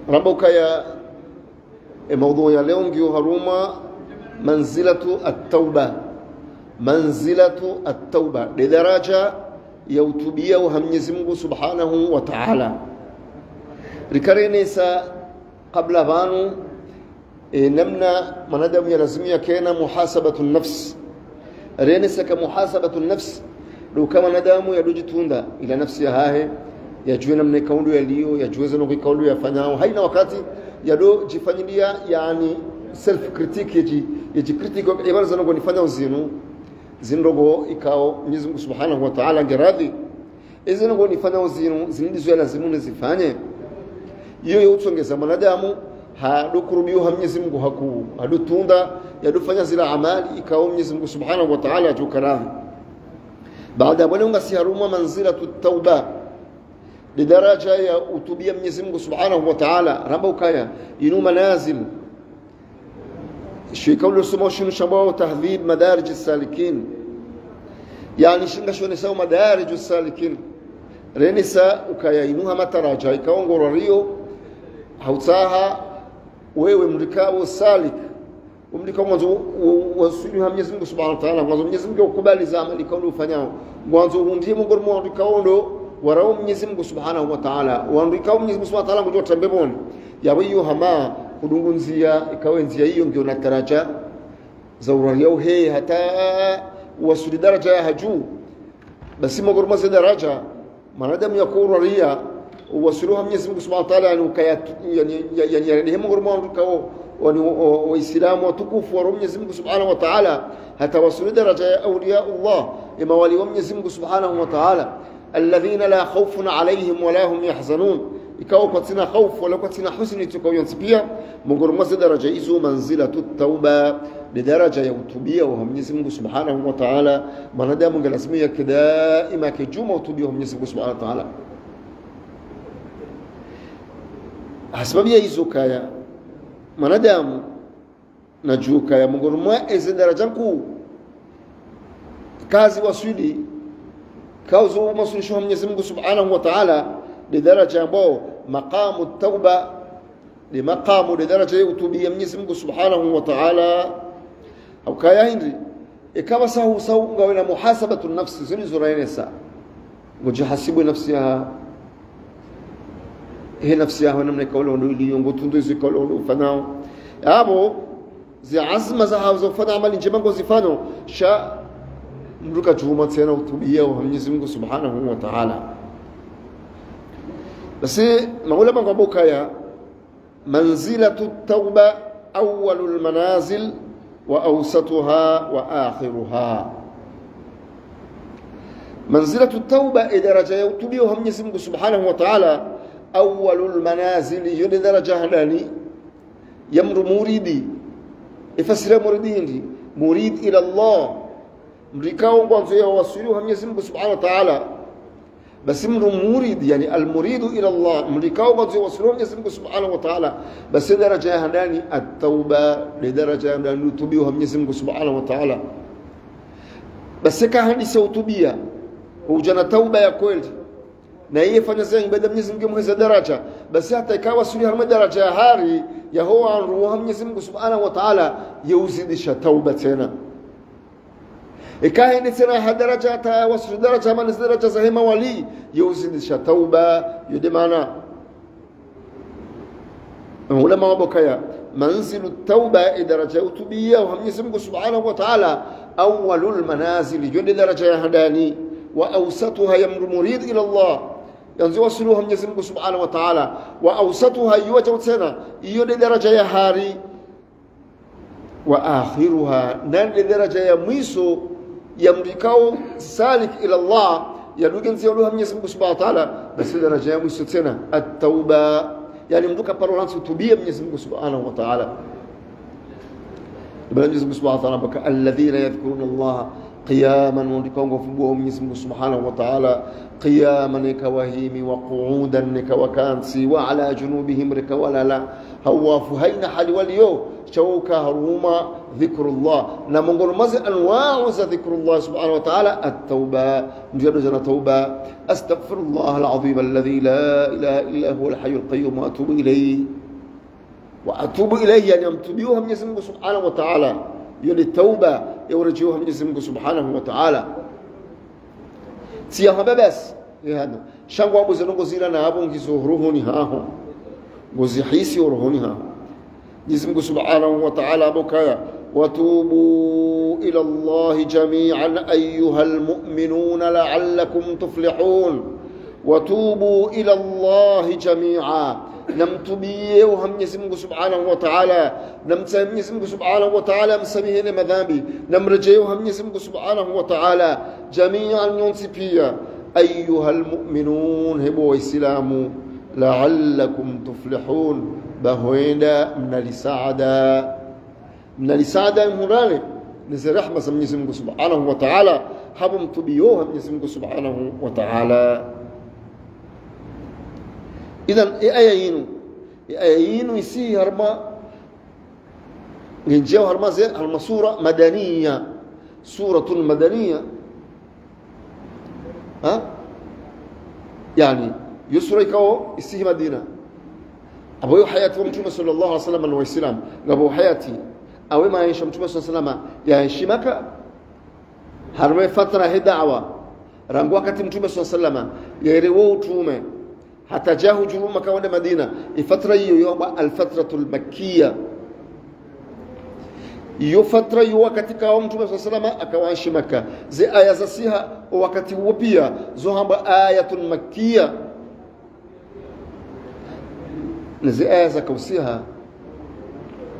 ربك يا موضوع يا ليون جيو هروما منزلة التوبة منزلة التوبة لدرجة يوتوبيا وهمنيزمه سبحانه وتعالى ركرينيسا قبل بانو نمنا مندم يلزمية كينا محاسبة النفس رينيسا كمحاسبة النفس لو كما ندامو يدوجتون دا إلى نفسها هاي يجونا من كونو يليو يجوزنا في كونو يفناو هاينا وقتي يدو جفنيليا يعني سيلف كريتيك يجي كريتيك عبارة زنو نفناو zinrogo ikao Mwenyezi Mungu Subhanahu wa Ta'ala ngeradhi izinrogo nifanya zindizo lazima zifanye iyo yotsongeza mwanadamu hadukurubiyo Mwenyezi Mungu haku hadutunda yadufanya zila amali ikao Mwenyezi Mungu Subhanahu wa Ta'ala atukaradhi baada bwana ngasiharuma manzilatu tauba lidaraja ya utubia Mwenyezi Mungu Subhanahu wa Ta'ala ramba ukaya inu manazil شو يقولوا سمو شنو شباب تهذيب مدارج السالكين يعني شنو شو نسوا مدارج السالكين رنسا وكاينوها متراجع يكون غوريو هوتاها wewe mlikao salik umlikao mwanzo wasujuha Mwenyezi Mungu Subhanahu wa Ta'ala mwanzo Mwenyezi Mungu ukubali za amali kauli ufanyao mwanzo ndiye Mungu mlikao ndo warao Mwenyezi Mungu Subhanahu wa Ta'ala waandikao Mwenyezi Mungu Subhanahu wa Ta'ala ngojo tambeboni yawiyo hama kudungunzia ikawe njia hiyo ndio na daraja za urariau hei hata wasuli daraja ya haju basi magorma za daraja manadamu ya kuuraria wasuluha Mwenyezi Mungu Subhanahu wa Ta'ala yani magorma ndikao waislamu watukufu wa Mwenyezi Mungu Subhanahu wa Ta'ala hata wasuli daraja ya awliya Allah ima wali wa Mwenyezi Mungu Subhanahu wa Ta'ala alladhina la khawfun alayhim wa la hum yahzanun ikawa katina khawf wala katina husni tukayontipia mungormaza daraja hizo manzilatu tauba ni daraja ya utubia wa Mwenyezi Mungu Subhanahu wa Ta'ala manadamu ngalazimia daima kijuma utubia wa Mwenyezi Mungu Subhanahu wa Ta'ala hasabia hizo kaya manadamu najuka ya mungorma eze daraja kuu kazi wasuli kauzo masulisho wa Mwenyezi Mungu Subhanahu wa Ta'ala لدرجة ambao maqamu tauba ni maqamu lidaraja ya utubia Mwenyezi Mungu Subhanahu wa Ta'ala au kaya hindi ikawa sahu ngawe na muhasabatu nafsi zilizorainesa mujahasibu nafsiha hii nafsiha namna kauli ndio iliyongo tunduzi kauli ufanao hapo zi azma za hazo fanya amali njema ngozifano sha mruka chuma tena utubia wa Mwenyezi Mungu Subhanahu wa Ta'ala بس معقولة ما قبوك يا منزلة التوبة أول المنازل وأوسطها وآخرها منزلة التوبة إذا رجع يتوبيها Mwenyezi Mungu Subhanahu wa Ta'ala أول المنازل يلي درجة هلاني يمر مريدي يفسر مريدين مريد إلى الله مريكاو قانزيه وصلوها Mwenyezi Mungu Subhanahu wa Ta'ala بس امر مريد يعني المريد الى الله ملكاو قد يوصلون Mwenyezi Mungu Subhanahu wa Ta'ala بس درجه ndani at-tauba lidaraja ndani tubiwa Mwenyezi Mungu Subhanahu wa Ta'ala basi kahani sautubia hujana tauba ya kweli na yeye fanya zake ibada Mwenyezi Mungu mweza daraja basi hata ikawa suri harma daraja ya hari ya huwa ruha Mwenyezi Mungu Subhanahu wa Ta'ala yuzidisha tauba tena ikahini tena hadaraja ta wasu daraja man daraja zahima wali yuzidisha tauba yudimana ulama wabokaya manzilu tauba idaraja utubia wa Mwenyezi Mungu Subhanahu wa Ta'ala awwalul manazil yudi daraja ya hadani wa awsatuha yamru murid ila Allah yanzu wasuluha Mwenyezi Mungu Subhanahu wa Ta'ala wa awsatuha yuwajhu tena yudi daraja ya hari wa akhiruha nan daraja ya mwisho yamrikao salik ila Allah yadugenzi uluha Mwenyezi Mungu Subhanahu wa Ta'ala basi daraja ya mwisho tena at-tauba yani mduka parolansi utubia Mwenyezi Mungu Subhanahu wa Ta'ala Mwenyezi Mungu Subhanahu wa Ta'ala baka alladhina yadhkuruna Allah qiyaman ndikongofu Mwenyezi Mungu Subhanahu wa Ta'ala qiyaman kawahimi wa qu'udan kawakansi wa ala junubihim rikawala hawafu haina hali waliyo chauka haruma dhikrullah na mongolo mazi anwa'u za dhikrullah Subhanahu wa Ta'ala at-tauba ndio jana tauba astaghfirullah al-azim alladhi la ilaha illa huwa al-hayy al-qayyum wa atubu ilayhi yani amtubiuha Mwenyezi Mungu Subhanahu wa Ta'ala yoni tauba يورجوها من جسمك سبحانه وتعالى سيها بس هذا شانغوا بزنغو زيرنا ابون كيزوروهوني هاهم وزحيسي وروهوني هاهم جسمك سبحانه وتعالى بكايا وتوبوا الى الله جميعا ايها المؤمنون لعلكم تفلحون وتوبوا الى الله جميعا namtubie Mwenyezi Mungu Subhanahu wa Ta'ala namsamehe Mwenyezi Mungu Subhanahu wa Ta'ala msameheni madhambi namrejee Mwenyezi Mungu Subhanahu wa Ta'ala jami'an yonsi pia ayyuhal mu'minun hebo waislamu la'allakum tuflihun bahoenda mnalisaada mhurale ni rehema za Mwenyezi Mungu Subhanahu wa Ta'ala hapo mtubio Mwenyezi Mungu Subhanahu wa Ta'ala إذن آيين يسي هرما نجيو هرما زي هرما سورة مدنية سورة مدنية ها يعني يسرى كاو يسي مدينة أبو حياتي ومتوم صلى الله عليه وسلم والسلام أبو حياتي أو ما ينشأ متوم صلى الله عليه وسلم ينشي مكة هرما فترة هي دعوة رانغوا كتي متوم صلى الله عليه وسلم يريو تومه حتى جاءوا جنوب مكة والمدينة الفترة يوم الفترة المكية يو فترة يو وقت كاوم توما صلى الله عليه وسلم أكوانش مكة زي آية زسيها وقت وبيا زهم آية مكية زي آية زكوسيها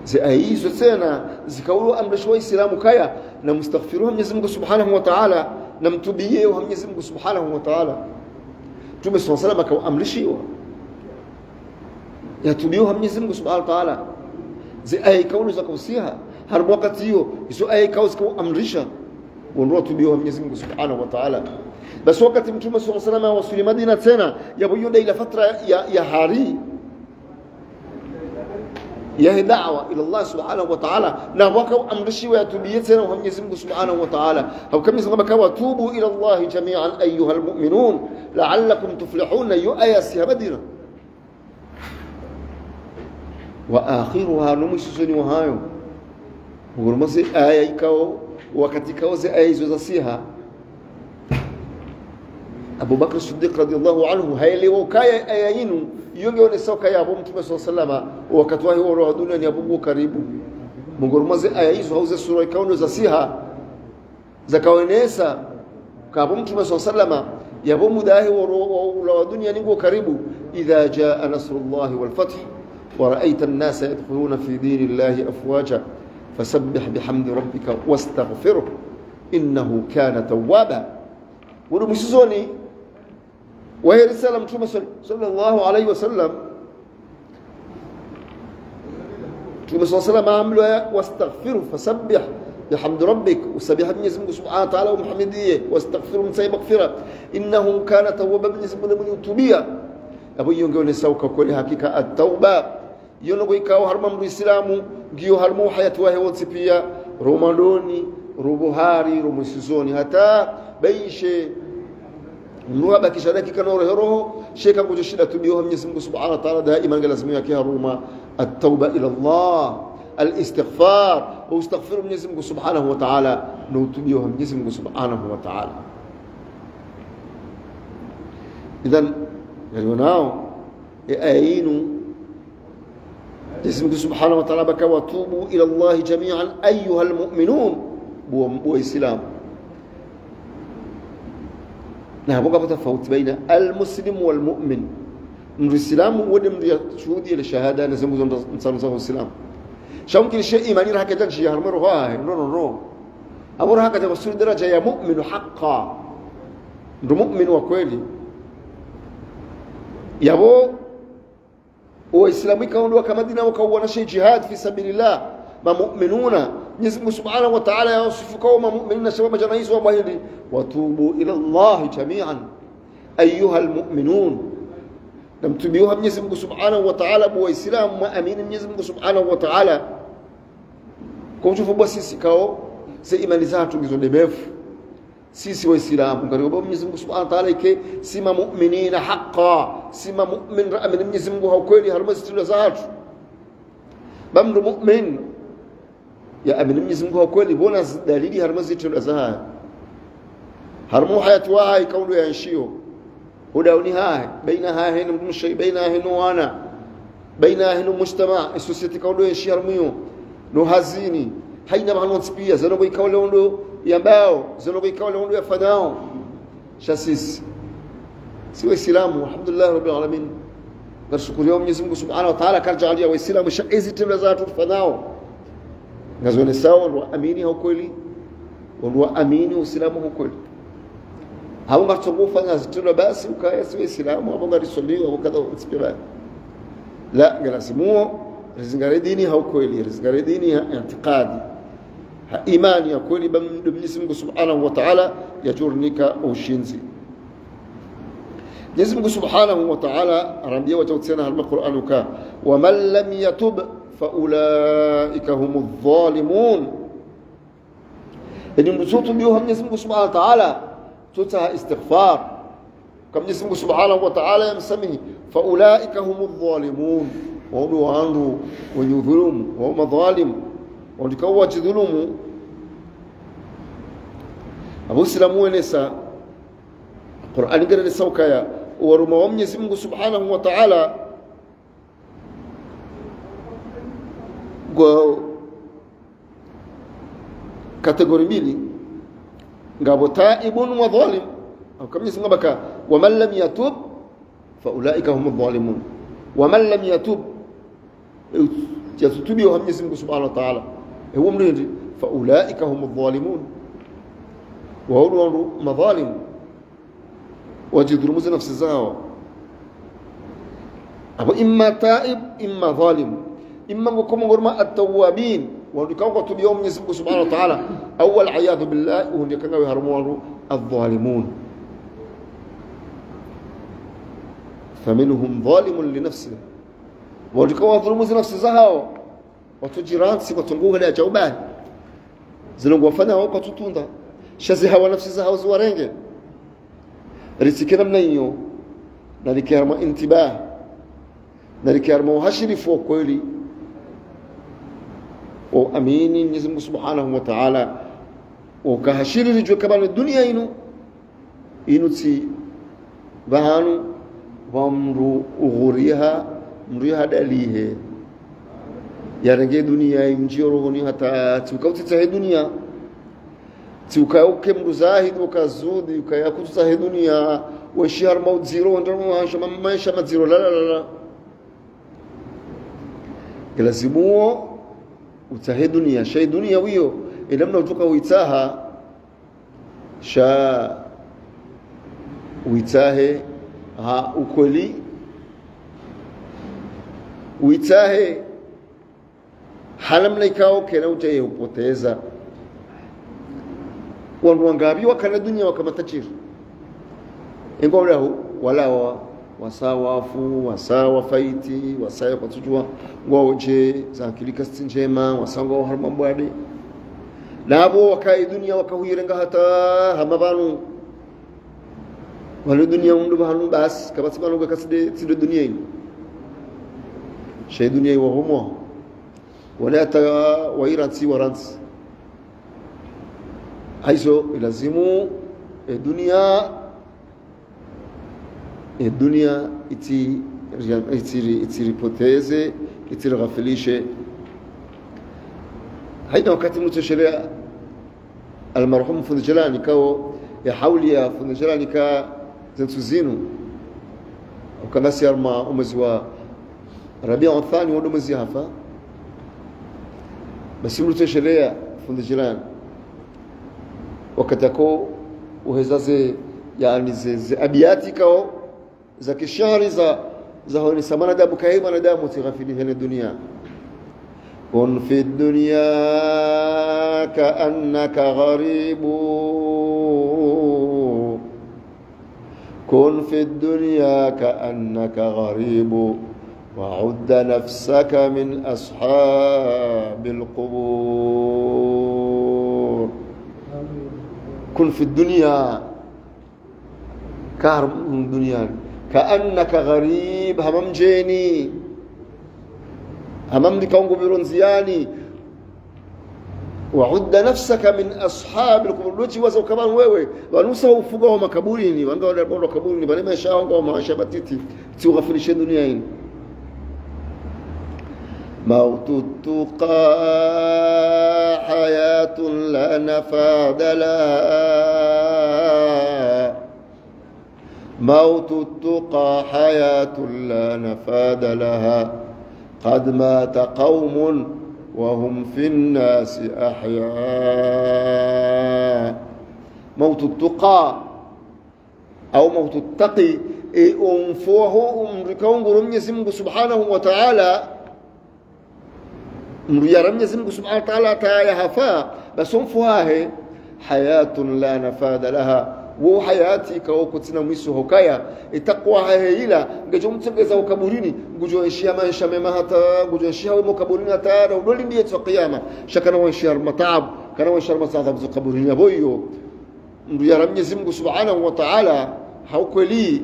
زي آية زسينا زي كولو أمر شوي سلام كايا نمستغفرهم يزمك سبحانه وتعالى نمتبيهم يزمك سبحانه وتعالى Mtume sallallahu alayhi wasallam akaamrishiwa yatubiuha Mwenyezi Mungu Subhanahu wa Ta'ala zi ay kauli za kusiha har wakati hiyo hizo ay kauli amrisha wanroa tubiuha Mwenyezi Mungu Subhanahu wa Ta'ala basi wakati Mtume sallallahu alayhi wasallam wasili Madina tena yabuyuda ila fatra ya hari ya da'wa ila Allah Subhanahu wa Ta'ala na waka amrishiwa yatubie tena Mwenyezi Mungu Subhanahu wa Ta'ala au kama sema kawa tubu ila Allah jami'an ayyuha almu'minun la'allakum tuflihun yu'ayasi Madina wa akhiruha numusuni wa hayo ngurumasi aya ikao wakati kao za aya hizo zasiha Abu Bakr Siddiq radiyallahu anhu haelewa kaya aya yinu yonge one soka ya Abu Mtume sallallahu wakati wa hiyo roho dunia ni Abu karibu mungurumaze aya hizo hauze sura ikao zasiha zakaonesa kwa Abu Mtume sallallahu ya Abu mudahi wa dunia ni karibu idha jaa nasrullahi wal fath ورأيت الناس يدخلون في دين الله أفواجا فسبح بحمد ربك واستغفره إنه كان توابا ورمسيزوني وهي رسالة متومة صلى الله عليه وسلم متومة صلى الله عليه وسلم عملوا واستغفره فسبح بحمد ربك وسبح ابن يزمك سبحانه وتعالى ومحمدية واستغفره من سيب مغفرة إنه كان توابا ابن يزمك من يتوبيا أبو يونغوني سوكا كل حقيقة التوبة yono ikawa harma muislamu ngiyo harmo hayatu wahe wonse pia romadoni rubuhari rumusizoni hata baishe nuwa bakisha dakika na roho sheka kujo shida tubiyo Mwenyezi Mungu Subhanahu wa Ta'ala daima lazima yake haruma at-tauba ila Allah al-istighfar wa astaghfiru Mwenyezi Mungu Subhanahu wa Ta'ala na tubiyo Mwenyezi Mungu Subhanahu wa Ta'ala idhan yalionao ayinu اسمك سبحانه وتعالى بك وتوبوا إلى الله جميعا أيها المؤمنون بو إسلام نعم بقى تفاوت بين المسلم والمؤمن من الإسلام ودم شهودية للشهادة نسموه نصنصه الإسلام شو ممكن الشيء إيماني رح كتاك شيء هرمي رغاه نو أمر هكذا وصول درجة يا مؤمن حقا مؤمن وكويلي يابو وإسلامي كانوا كمدينة وكونا شيء جهاد في سبيل الله ما مؤمنون Mwenyezi Mungu Subhanahu wa Ta'ala yawasifu kauma mu'minina sababu jana hizo wa bahili watubu ila Allah jami'an ayuha almu'minun. Namtubiuha Mwenyezi Mungu Subhanahu wa Ta'ala bu waislamu muamini Mwenyezi Mungu Subhanahu wa Ta'ala kwa mtufu bwa sisi kao se imani zetu ngizo ndefu sisi waislamu karibu Mwenyezi Mungu Subhanahu wa Ta'ala ike sima mu'minina haqqan sima mu'min ra'amini Mwenyezi Mungu haukweli harumasi tunda zatu bamdu mu'min ya amini Mwenyezi Mungu haukweli bona dalili harumasi tunda zatu harmu hayatu wahai kaundu ya nshio وداوني هاي بينها هنا مشي بينها هنا وانا بينها هنا مجتمع السوسيتي كولو يشير ميو نو هزيني حين ما نوتسبيا زنو بيكولو يامباو زنو بيكولو يفداو شاسيس سوى السلام والحمد لله رب العالمين نشكر يوم يزمك سبحانه وتعالى كرجع عليا والسلام شائزي تبلزات الفداو نزول ساو واميني هو كولي واميني والسلام هو كولي hao ngachungufa zituna basi ukaya siwe islamu hapo ngarisoliwa au kadha uspira la galasimuo rizingare dini haukweli rizingare dini i'tiqadi imani ya kweli bamdu Mwenyezi Mungu Subhanahu wa Ta'ala yajurnika ushinzi. Mwenyezi Mungu Subhanahu wa Ta'ala arambia watautiana al-Qur'an ka wa man lam yatub fa ulaika humudh zalimun. Ni mzutu bio Mwenyezi Mungu Subhanahu wa Ta'ala تتها استغفار كم جسمه سبحانه وتعالى يمسمه فأولئك هم الظالمون وهم عنده ونظلم وهم ظالم ونكوّج ظلم أبو سلمو نساء القرآن قال لسوكايا ورموهم جسمه سبحانه وتعالى كاتيجوري ميلي ngabo taibun wa zalim au kama Mwenyezi Mungu baka wa man lam yatub fa ulaika humudh zalimun wa man lam yatub yatubi wa Mwenyezi Mungu Subhanahu wa Ta'ala huwa mrindi fa ulaika humudh zalimun wa hum madhalim wajidhulumu nafsi zao abu imma taib imma zalim imma kama ngorma at-tawwabin وكانوا تبيهم Mwenyezi Mungu Subhanahu wa Ta'ala awal a'yadu billah wa kanga yaharmu adh-dhalimun faminhum zalimun li nafsihi walikuwa dhulumu nafsi zao watujiransi watunguha la jaubani zinongofanya wako tutunda shazi hawa nafsi zao ziwarenge risikina mnayo na likiarma intibah na likiarma hashirifu kweli وأمين Mwenyezi Mungu Subhanahu wa Ta'ala ukahashiri lijwe kabla dunia inu ti bahanu wamru ughuriha mriha dalihe yarenge dunia injiro ni hata tukauti tahe dunia tukauke mruzahid ukazudi ukayakutu tahe dunia wa shihar maut zero ndio maisha maziro la galazimuo utahe dunia shay dunia wiyo ilamna utoka uitaha sha uitahe ha ukweli uitahe halamna ikao kena utaye upoteza wangabi wakana dunia wakamatachiru ingomla wala wasawafu wasawa faiti wasaya kwatujua ngoje zakilika njema wasanga harmambwade nabo wakai dunia wakahuirenga hata hamabanu wale dunia undu bahanu bas kabasi banu kaside tido dunia ini shay dunia wa humo wala ta wairansi waransi haizo ilazimu dunia itiri itirigafilishe haina wakati mutoshelea almarhum fundi jalani kao ya hawli ya fundi jalani ka zentuzinu ukanasi arma umezi wa Rabi'a Thani wa umezi hafa basi mutoshelea fundi jalani wakati ako uhezaze yani ze abiyati kao za kishari za honi samana damu kaiba na damu tighafili hene dunia كن في الدنيا كأنك غريب كن في الدنيا كأنك غريب وعد نفسك من أصحاب القبور. كن في الدنيا كهرب من الدنيا كأنك غريب همم جيني همم دكونغو برونزياني وعد نفسك من أصحاب القبور. لوتي وزو كمان wewe wanusa ufuga wa makaburini wanga wale bora kaburini bali maisha wangu wa maisha batiti tugafirishe dunia hii. موت التقى حياة لا نفاد لها موت التقى حياة لا نفاد لها قد مات قوم وهم في الناس أحياء. موت التقى أو موت التقي أنفوه أمركون Mwenyezi Mungu Subhanahu wa Ta'ala mriyara Mwenyezi Mungu Subhanahu wa Ta'ala taya hafa basomfuahe hayatun la nafada laha wo hayati ka okutina mwiso hokaya itakuwa haila ngejo mtengeza ukaburini ngujoishia maisha mema hata ngujoishia wo kaburini hata na udoli ndiye tu kiyama shakana wa shar matab kana wa shar masadab zu kaburini boyo mriyara Mwenyezi Mungu Subhanahu wa Ta'ala haukweli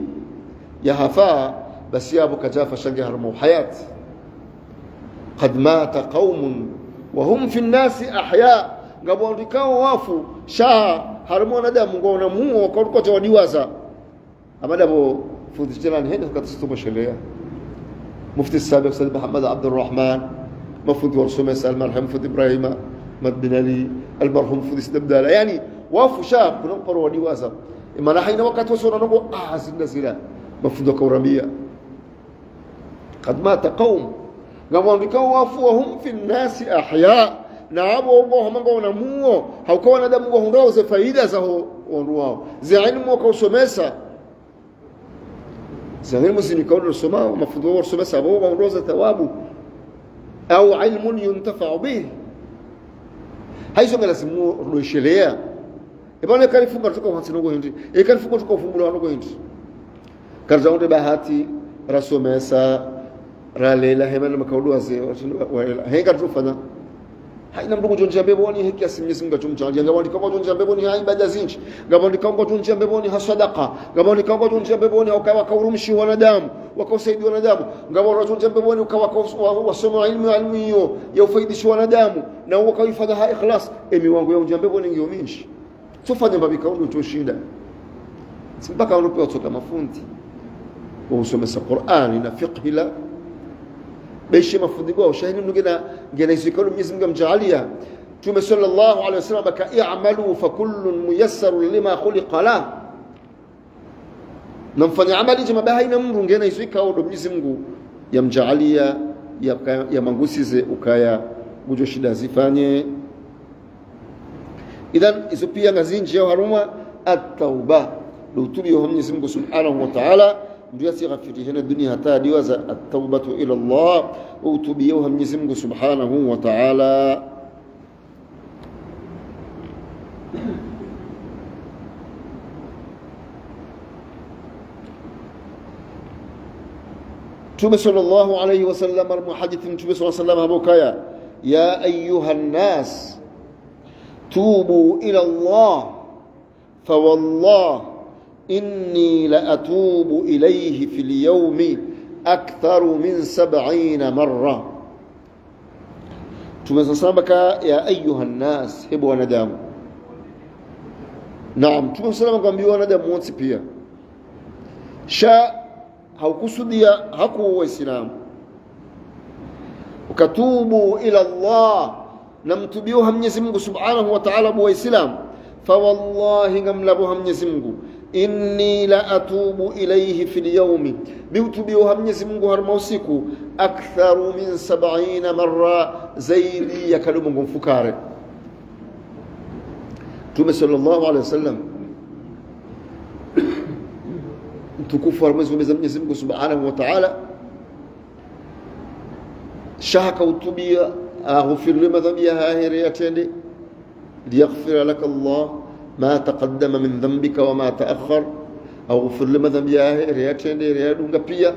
ya hafa basi abu kajafa shangi harmu hayati. قد مات قوم وهم في الناس أحياء ngabondikao wafu sha harmona da mungona muo kwa tawadiwaza amadabo fudhitirani henda katistuma shelea mufti sabiq Said Muhammad Abdul Rahman mafudhi warsuma Sal marhum fudhi Ibrahim Mad bin Ali almarhum fudhi Sidabdala yani wafu sha kuna kwa wadiwaza imana haina wakati wasona ngo zinazila mafudhi kwa urambia قد مات قوم ngabondikao wafu wahum fi nnasi ahya na abo ngo hamango na muo haukawa na damu ngo ze faida za wao za ilmu kwa usomesa za ilmu zinikao soma mafudhu usomesa abo ngo za thawabu au ilmu yuntafa'u bihi haizo ngala simu ruishelea ibana kalifunga tuko hansino ngo hindi kalifunga tuko fumbulo ngo hindi karzaunde bahati rasomesa ralela hemana makaudu ase henga trufana haina mndugu jonja beboni hiki asimnyesi mga chumchanja ngaboni kama jonja beboni hai ibada zinji ngaboni kama jonja beboni hasadaqa ngaboni kama jonja beboni ukawa kaurumshi wanadamu wakausaidia wanadamu ngaboni jonja beboni ukawa wasoma ilmu hiyo ya ufaidisha wanadamu na ukaifanya ha ikhlas emi wangu ya jonja beboni ngio minji tufanye mbabika undu toshinda simpaka unupe watoka mafundi usomesa Qur'ani na fiqh la بيش مفضيقوا وشاهدين إنه جنا يسيكون Mwenyezi Mungu amjalia Mtume sallallahu alaihi wasallam ka'amalu fa kullun muyassarun lima khuliqa la namfanya amali jema baina mru ngena yisika Mwenyezi Mungu yamjalia ya mangusize ukaya gujo shida zifanye idhan izo pia ngazinje haruma at-tauba lutubi wa Mwenyezi Mungu subhanahu wa ta'ala ndio sighafiri hena dunia hata diwaza at-taubatu ila Allah utubiyuha Mwenyezi Mungu Subhanahu wa Ta'ala. Mtume sallallahu alayhi wasallam al-muhadith Mtume sallallahu alayhi wasallam abukaya ya ayuha an-nas tubu ila Allah fa wallah إني لأتوب إليه في اليوم أكثر من 70 مرة. تمسسمك يا أيها الناس هبوا ندام. نعم تمسسمك بيوا ندام وانسبيا. شاء هاكسوديا هاكو وإسلام. وكتوبوا إلى الله نمتبيوها Mwenyezi Mungu Subhanahu wa Ta'ala بوإسلام. فوالله نملبوها Mwenyezi Mungu inni la atubu ilayhi fil yawmi biutubiuha Mwenyezi Mungu harma usiku aktharu min 70 marra zaidi ya kalumu mfukare. Mtume sallallahu alayhi wasallam mtukufu wa Mwenyezi Mungu Subhanahu wa Ta'ala shaka utubia أغفر لما ذنبها هريتين ليغفر لك الله ما تقدم من ذنبك وما تأخر أغفر لما ذنبها هريتين ريادونغا بيا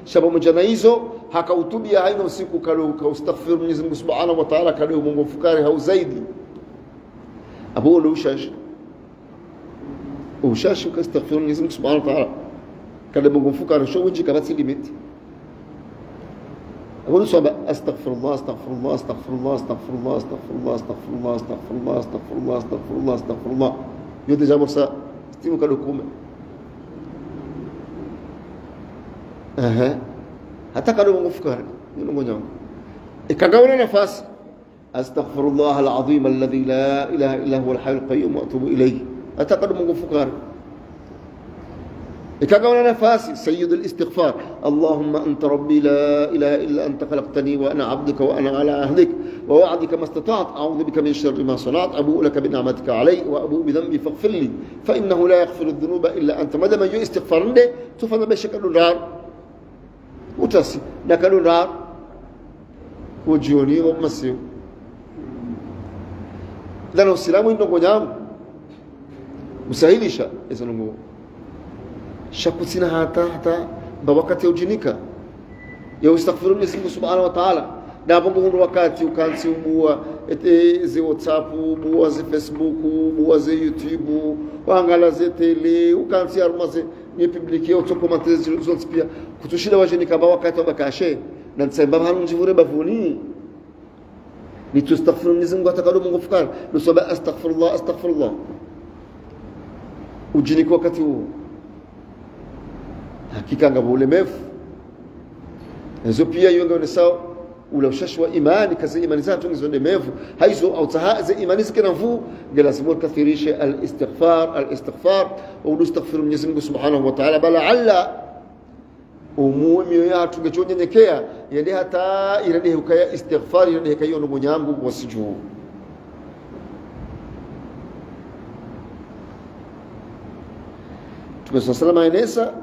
شبه مجانيزو haka utubia haina usiku kalu kaustaghfir Mwenyezi Mungu Subhanahu wa Ta'ala kalu Mungu fukari hau zaidi abu ushash ukastaghfir Mwenyezi Mungu Subhanahu wa Ta'ala kalu Mungu fukari sho winji kabati limit abu swaba astaghfirullah astaghfirullah astaghfirullah astaghfirullah astaghfirullah astaghfirullah astaghfirullah astaghfirullah astaghfirullah astaghfirullah yote jambo sa stimu kalu kume hata kama mfukara niongonya ikagawana nafasi astaghfirullah alazim alladhi la ilaha illa huwa alhayyul qayyum wa atubu ilayhi hata kama mfukara ikagawana nafasi sayyid alistighfar allahumma anta rabbi la ilaha illa anta khalaqtani wa ana 'abduka wa ana 'ala ahdik wa wa'dika mastata'tu a'udhu bika min sharri ma sana'tu abu'u laka bi ni'matika 'alayya wa abu'u bi dhanbi faghfir li fa innahu la yaghfiru adh-dhunuba illa anta madama istighfarinde tufanya bashakalu nar utasi nakalunar kujioni wa masiu dana usilamu ndongo nyamu usahilisha hizo ndongo shakutina hata wakati ujinika ya ustaghfiru Mwenyezi Mungu Subhanahu wa Ta'ala na bongo wakati ukansi ubua eze WhatsApp ubua ze Facebook ubua ze YouTube wangala ze tele ukansi arumaze ni publike auto commentaires zote pia kutushida wajeni kamba wakati wabakashe na nsemba hanu njivure bavuni ni tustaghfiru Mwenyezi Mungu atakalo Mungu fukara nusaba astaghfirullah ujini kwa wakati huo hakika ngabule mefu hizo pia yonga ni sawa ula ushashwa imani kazi imani zatu ngizonde mefu haizo au tahaze imani zikena mfu lazima kathirishe al-istighfar au ustaghfiru Mwenyezi Mungu Subhanahu wa Ta'ala bala alla umumi yatu ngechonyenyekea yende hata irade hukaya istighfar irade kayo no munyangu wasiju tumesalama inesa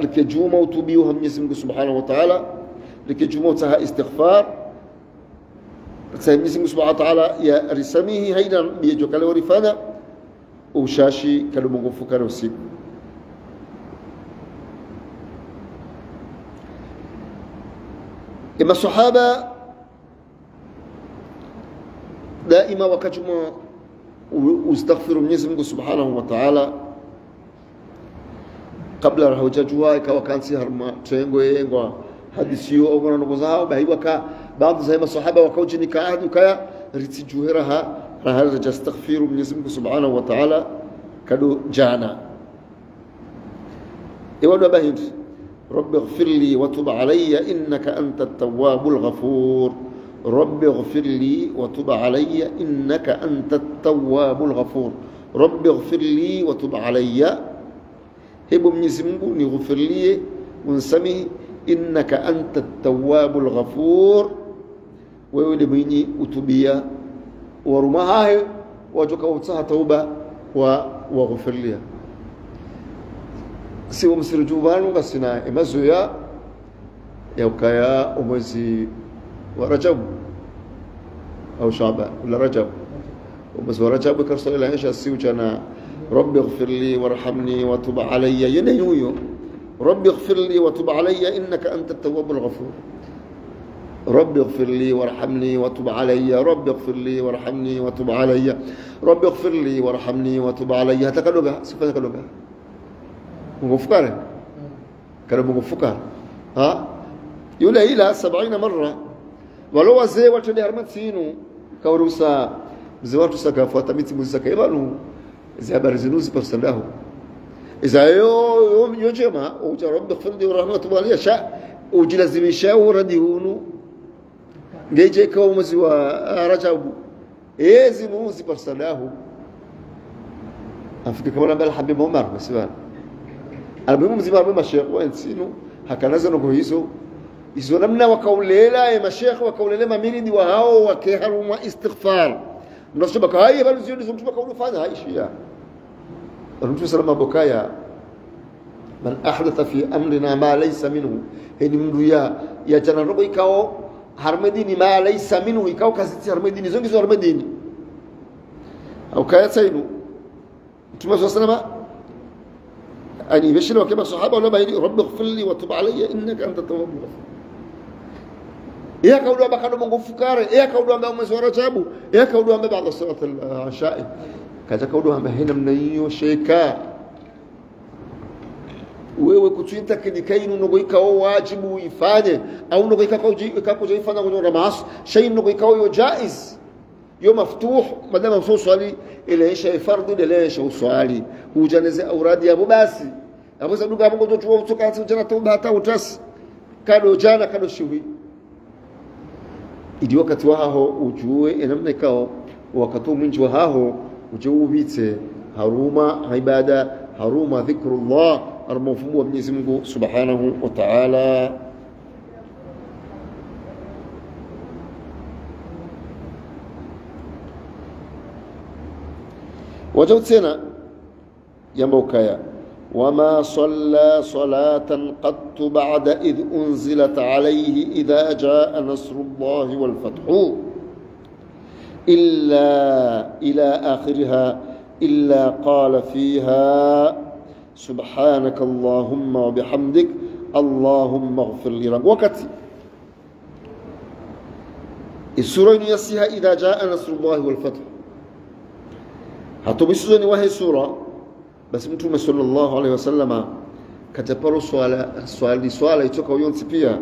likijuma utubiwa Mwenyezi Mungu Subhanahu wa Ta'ala likijuma taha istighfar Mwenyezi Mungu Subhanahu wa Ta'ala ya risamihi haina bijokale warifana ushashi kalumungu fukara usiku ima sahaba daima wakajuma ustaghfiru Mwenyezi Mungu Subhanahu wa Ta'ala kabla hawajajua ikawa kansi harma tengo yengwa hadisiyo au wana ngozao bahiwa ka baadhi za masahaba wakaujini kaadu kaya ritijuhiraha raha jastaghfiru Mwenyezi Mungu Subhanahu wa Ta'ala kadu jana iwadu bahid rabbi ighfir li wa tub alayya innaka antat tawwabul ghafur rabbi ighfir li wa tub alayya innaka antat tawwabul ghafur rabbi ighfir li wa tub alayya hebu Mwenyezi Mungu nighfirie unsamehe innaka antat tawwabul ghafur wewe ni mwenye utubia warumahahe wajoka utsaha tauba wa waghfiria si umsirujubanu ngasina emazoya yaukaya umwezi wa Rajab au Shaaban wala Rajab umwezi wa Rajab karsala ila isha siujana رب اغفر لي وارحمني وتب علي ينهيو رب اغفر لي وتب علي إنك أنت التواب الغفور رب اغفر لي وارحمني وتب علي رب اغفر لي وارحمني وتب علي رب اغفر لي وارحمني وتب علي هتكلوغا سيفا تكلوغا مغفكار كانوا مغفكار ها يولا إلى 70 مرة ولو زي واتو دي هرمت سينو كوروسا زواتو سكافة تميتي مزكا يبانو إذا برزنوز برسله إذا يوم جمع وجا رب اغفر لي ورحمة الله عليه شاء وجلس بشاء ورديونه جاي كوم زوا رجعوا زنوز برسله أفكر كمان بل حبيب عمر مسوان المهم زي ما مشيخ وين سينو هكذا زنو كويسو إذا وقول ليلا يا مشيخ وقول ليلا ما مين دي وهاو وكهر وما استغفار نصبك هاي بل زيون نصبك وقولوا فانا هاي شيء الرسول صلى الله عليه وسلم من أحدث في أمرنا ما ليس منه هني من ريا يا جنا ربي كاو harmedini ma laysa minhu ikao kaziti harmedini zongi zo harmedini au kayata inu Mtume sallallahu ani bishira kama sahaba wala bayni rabbi ighfir li wa tub alayya innaka anta tawwabur rahim kaudu bakado Mungu fukare kaudu amba mwezi wa Rajabu kaudu amba baada salat al-isha kaza kaudu amba hina mnayo sheka wewe kutuita kidikainu nogoika wajibu ifanye au nogoika kwa kuifanya kwa maasi shay nogoika yo jaiz yo maftuh madama uswali ile isha fardu ile isha uswali hujaneze auradi ya basi hapo saduka Mungu tuwa utokati jana toba hata utasi kado jana kado shuhi idi wakati waho ujue namna ikao wakati mwingi waho ujue haruma ibada haruma dhikrullah المفهوم ومنزل Mungu subhanahu wa ta'ala. وجوتنا يموكايا وما صلى صلاة قط بعد إذ أنزلت عليه إذا جاء نصر الله والفتح إلا إلى آخرها إلا قال فيها سبحانك اللهم وبحمدك اللهم اغفر لي وقتي السورة يسيها إذا جاء نصر الله والفتح هتبسوني وهي سورة بس متوم صلى الله عليه وسلم كتبرو سؤال يتوقع ينتبيا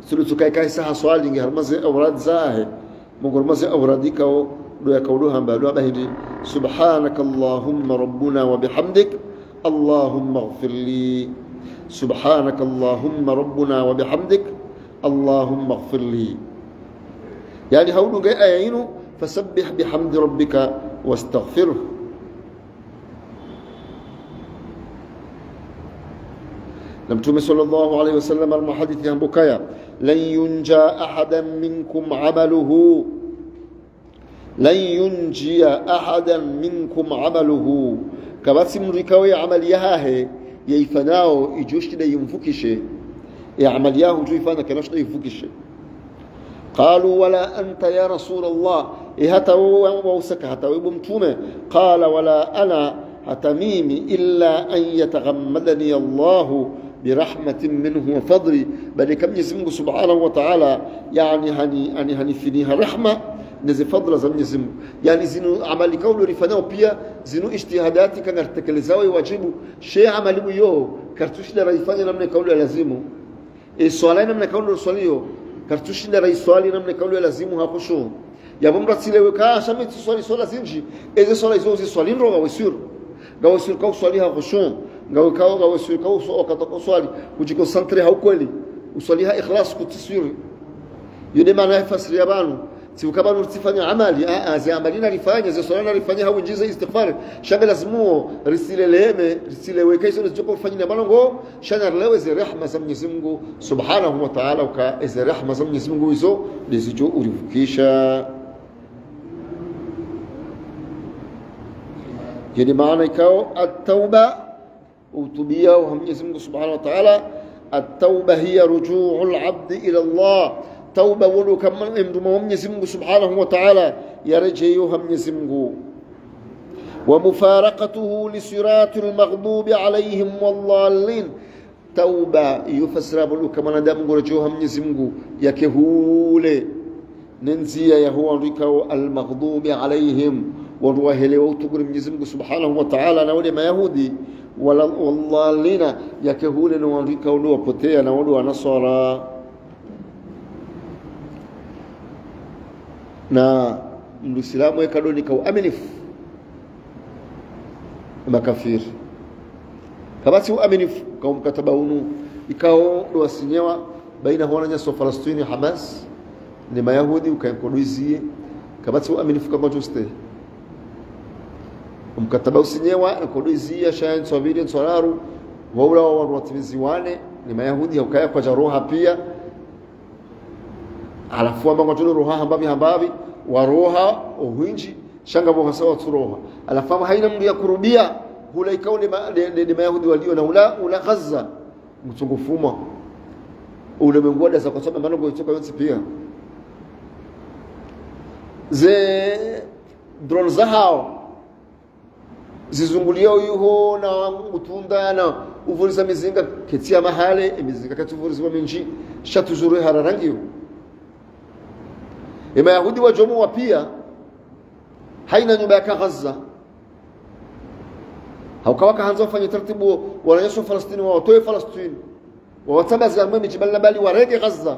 سلوتو كاي ساحة سؤال ينجي هرمزي أوراد زاهي مقر مزي أوراديك ولو يكولوها بألوها بهدي سبحانك اللهم ربنا وبحمدك اللهم اغفر لي سبحانك اللهم ربنا وبحمدك اللهم اغفر لي يعني هقولوا جاي آيينه فسبح بحمد ربك واستغفره لم تمس صلى الله عليه وسلم المحدث عن بكايا لن ينجى أحدا منكم عمله لن ينجي أحدا منكم عمله كباتي مريكاوي عمليها هي يفناو يجوش كده ينفكشه عملياه جو يفنا كناش ده ينفكشه قالوا ولا أنت يا رسول الله هتا ووسك هتا وبمتومه قال ولا أنا هتميمي إلا أن يتغمدني الله برحمة منه وفضل بل كم يسمه سبحانه وتعالى يعني هني فينيها رحمة نزي فضل زم يعني زينو عمل كونه رفناو بيا زينو اجتهاداتي كان ارتكلزاوي واجبو شيء عملوا يو كرتوش لريفاني نمنا كونه لازمه السؤالين نمنا كونه سؤاليو كرتوش لريسوالي نمنا كونه لازمه هاكوشو يا بمرتسيله وكا شمت سؤالي سؤال لازمجي اذا سؤال يزوزي سؤالين رو ويسير غاو يسير كاو سؤالي هاكوشو غاو يسير كاو سؤالي وجيكو سنتري هاكولي وسؤاليها اخلاص كتصير يدي معناها يفسر يابانو سيبقى نرتفعني عملي زي عملينا رفانيا زي صلانا رفانيا هاو نجي زي استغفار شغل لازمو رسيله لهمه رسيله وكايسو نجوكو فانينا مالونغو شانر لو زي رحمه زمني زمغو سبحانه وتعالى وكا زي رحمه زمني زمغو يزو لزيجو اوريفكيشا يعني معنى كاو التوبه وتوبيه وهم يزمغو سبحانه وتعالى التوبه هي رجوع العبد الى الله توبة ولو كمان امدمهم يسمغو سبحانه وتعالى يرجيهم يسمغو ومفارقته لصراط المغضوب عليهم والضالين توبة يفسر ولو كمان دام رجوهم يسمغو يكهول ننزي يهو ركو المغضوب عليهم والوهل وتقول يسمغو سبحانه وتعالى نولي ما يهودي والضالين يكهول وركو لو بتيا نولو نصارى na Muislamu yakadoni kwa uaminifu makafiri kabati uaminifu kwa mkataba huu ikao ndo wasinyewa baina wananya so Palestina Hamas ni Mayahudi ukaenkoduizie kabati uaminifu kama juste mkataba usinyewa enkoduizia shayan sabiri nsararu waula wa watimiziwane ni Mayahudi ukaya kwa jaroha pia alafu ambao tuno roha hambavi waroha uhinji shanga boha sawa turoha alafu haina mtu ya kurudia hula ikao ni Mayahudi walio na ula Gaza mtungufuma ule mengwada za kusoma maneno kutoka yote pia ze drone za hao zizungulia yuho na mutunda na uvuriza mizinga ketia mahale imizinga katuvuriza minji shatuzuru hararangiyo ima yahudi wa jomu pia haina nyumba ya Gaza haukawaka hanza wafanye taratibu wananyeswa Falastini watoe Falastini wawatabaza mimi jibal bali warege Gaza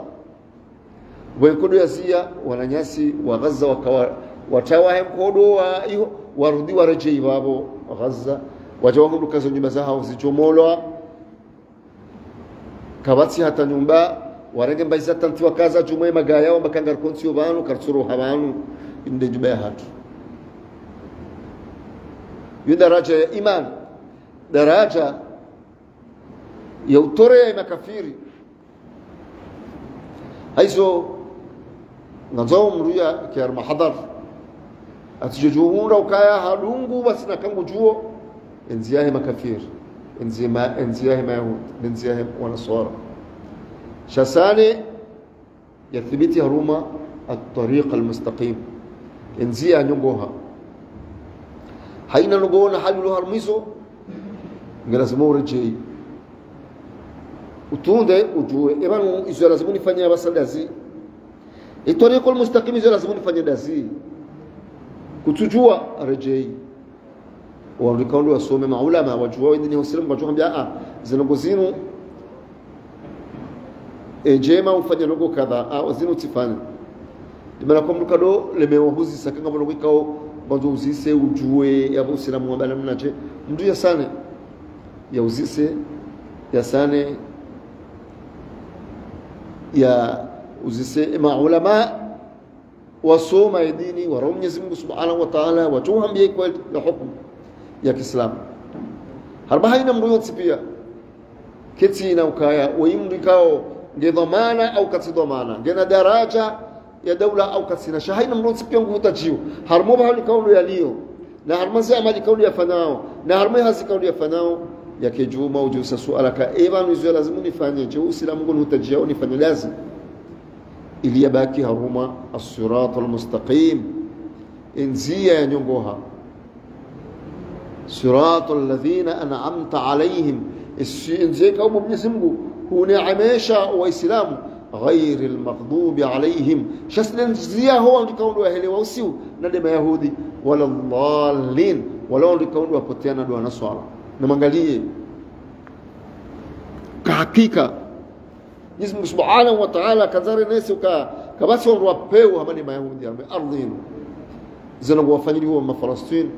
wenkodo yazia wananyasi wa Gaza wakawa watawa hemkodo wa hiyo warudi warejei babo Gaza wajawaho lukazo nyumba zao zijomolwa kabati hata nyumba warege mbaiza tanti wakaza jumwe magaya wamakangar konsiyo banu karsuru habanu inde nyumba ya hatu yu daraja ya iman daraja ya utore ya makafiri haizo nganzo mruya kiar mahadar atijujuhunda ukaya halungu basi nakangu juo enziyahe makafiri enziyahe mayahud enziyahe wanaswara shasane yathibiti haruma الطريق المستقيم انزيا نغوها haina nugona halulu harmizo ngelazima urejei utunde ujue ebanu izo lazima nifanye abasadazi itoriko almustaqim izo lazima nifanye dazi kutujua rejei wandikaundu wasome maulama wajua wendini wasilamu wajua ambia zinogozinu ejema ufanye logo kadha zinu tifanye dimana kwa mkado lemewahuzi sakanga mlogikao banzo uzise ujue yabo usilamu wabana mnaje mdu ya sane ya uzise ya sane ya uzise maulama wasoma dini wa Mwenyezi Mungu Subhanahu wa Ta'ala wajuhambie kwa hukumu ya Kiislamu harba haina mdu yote pia kiti na ukaya waimrikao ngedhamana au katidhamana ngena daraja ya dawla au kasina shahina mronsi pia nguvu tajio harmoba hali kaulu yaliyo na harmazi amali kaulu ya fanao na harmai hazi kaulu ya fanao yake juma ujusa suala ka evan hizo lazima nifanye je usilamu ngunu tajia au nifanye lazim ili yabaki haruma as-sirat al-mustaqim inziya ya nyongoha sirat alladhina an'amta alayhim inzika Mwenyezi Mungu huneemesha waislamu غير المغضوب عليهم شسلن زيا هو ndikaundu ahelewa usiu na dema yahudi wala dhallin wala ndikaundu wapoteana dua naswala na mangalie kwa hakika Mwenyezi Mungu Subhanahu wa Ta'ala kazare nesi kabasi wapeo hamani mayahudi ame ardhinu zinago wafanyili huwa mafalastini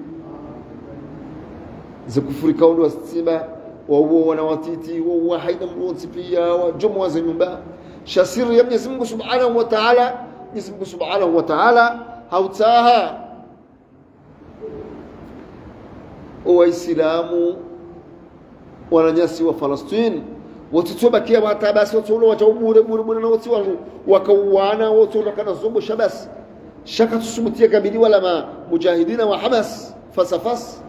zikufurika undu wasima wao wanawatiti wao haida mroti pia wajomo za nyumba شسير يا ابن سمك سبحانه وتعالى اسمك سبحانه وتعالى هوتاها وإسلام ونجاسي وفلسطين وتتوبة كيا وتابس وتولوا وجوبور بور بور نوتي وكوانا وتولوا كان الزوم شبس شكت السمتية قبلي ولا ما مجاهدين وحمس فسفس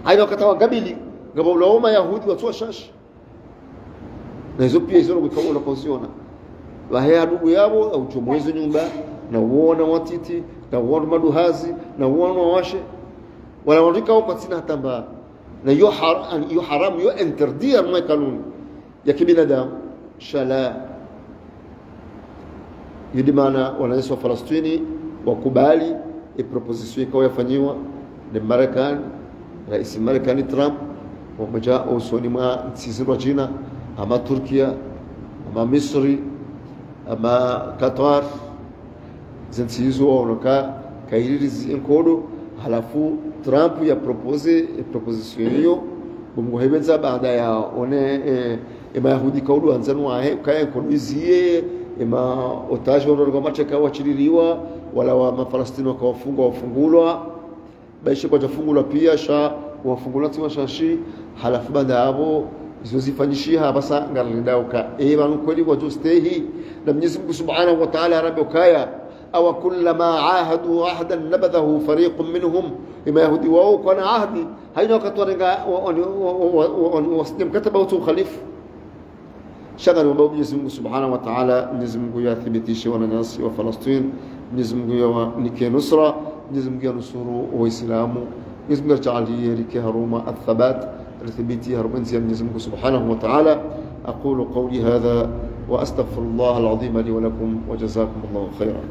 هاي كتوا قبلي قبل لهم يهود وتوا شاش na hizo pia hizo wikaona kuziona wahea ndugu yao au chomwezo nyumba na uona watiti na uona maduhazi na uona washe wala wandika huko sina hatamba na hiyo haramu hiyo interdia na kanuni ya kibinadamu shala yidi maana wanaishi wa Falastini wakubali proposition ikawa yafanywa na Marekani rais Marekani Trump wamejaa usoni mwa nchi za China ama Turkia ama Misri ama Qatar zinsizo onoka kairirizi enkodo halafu Trump ya proposition hiyo bumuhebeza baada ya one Yahudi kaudu anzanu ahe kaya konizie ema otaje wao mateka wachiririwa wala wa Mafalastini wakawafungwa wafungulwa baisha kwa jafungulwa pia sha wafungulwa tiwa shashi halafu baada hapo zozifanyishia basa ngalindauka banu kweli wajustehi na Mwenyezi Mungu Subhanahu wa Ta'ala rabbuka aw kullama ahadu ahdan nabadahu fariqun minhum ima yahudi wao kana ahdi haina wakatorenga wasdim kataba wa khalifa شغل Mwenyezi Mungu Subhanahu wa Ta'ala Mwenyezi Mungu yathibitishe wananasi wa Palestina Mwenyezi Mungu yawanike nusra, Mwenyezi Mungu yanusuru Waislamu, Mwenyezi Mungu ajalie rike haruma athabat الثبيتي هرمنزي من يزمك سبحانه وتعالى. أقول قولي هذا وأستغفر الله العظيم لي ولكم وجزاكم الله خيرا.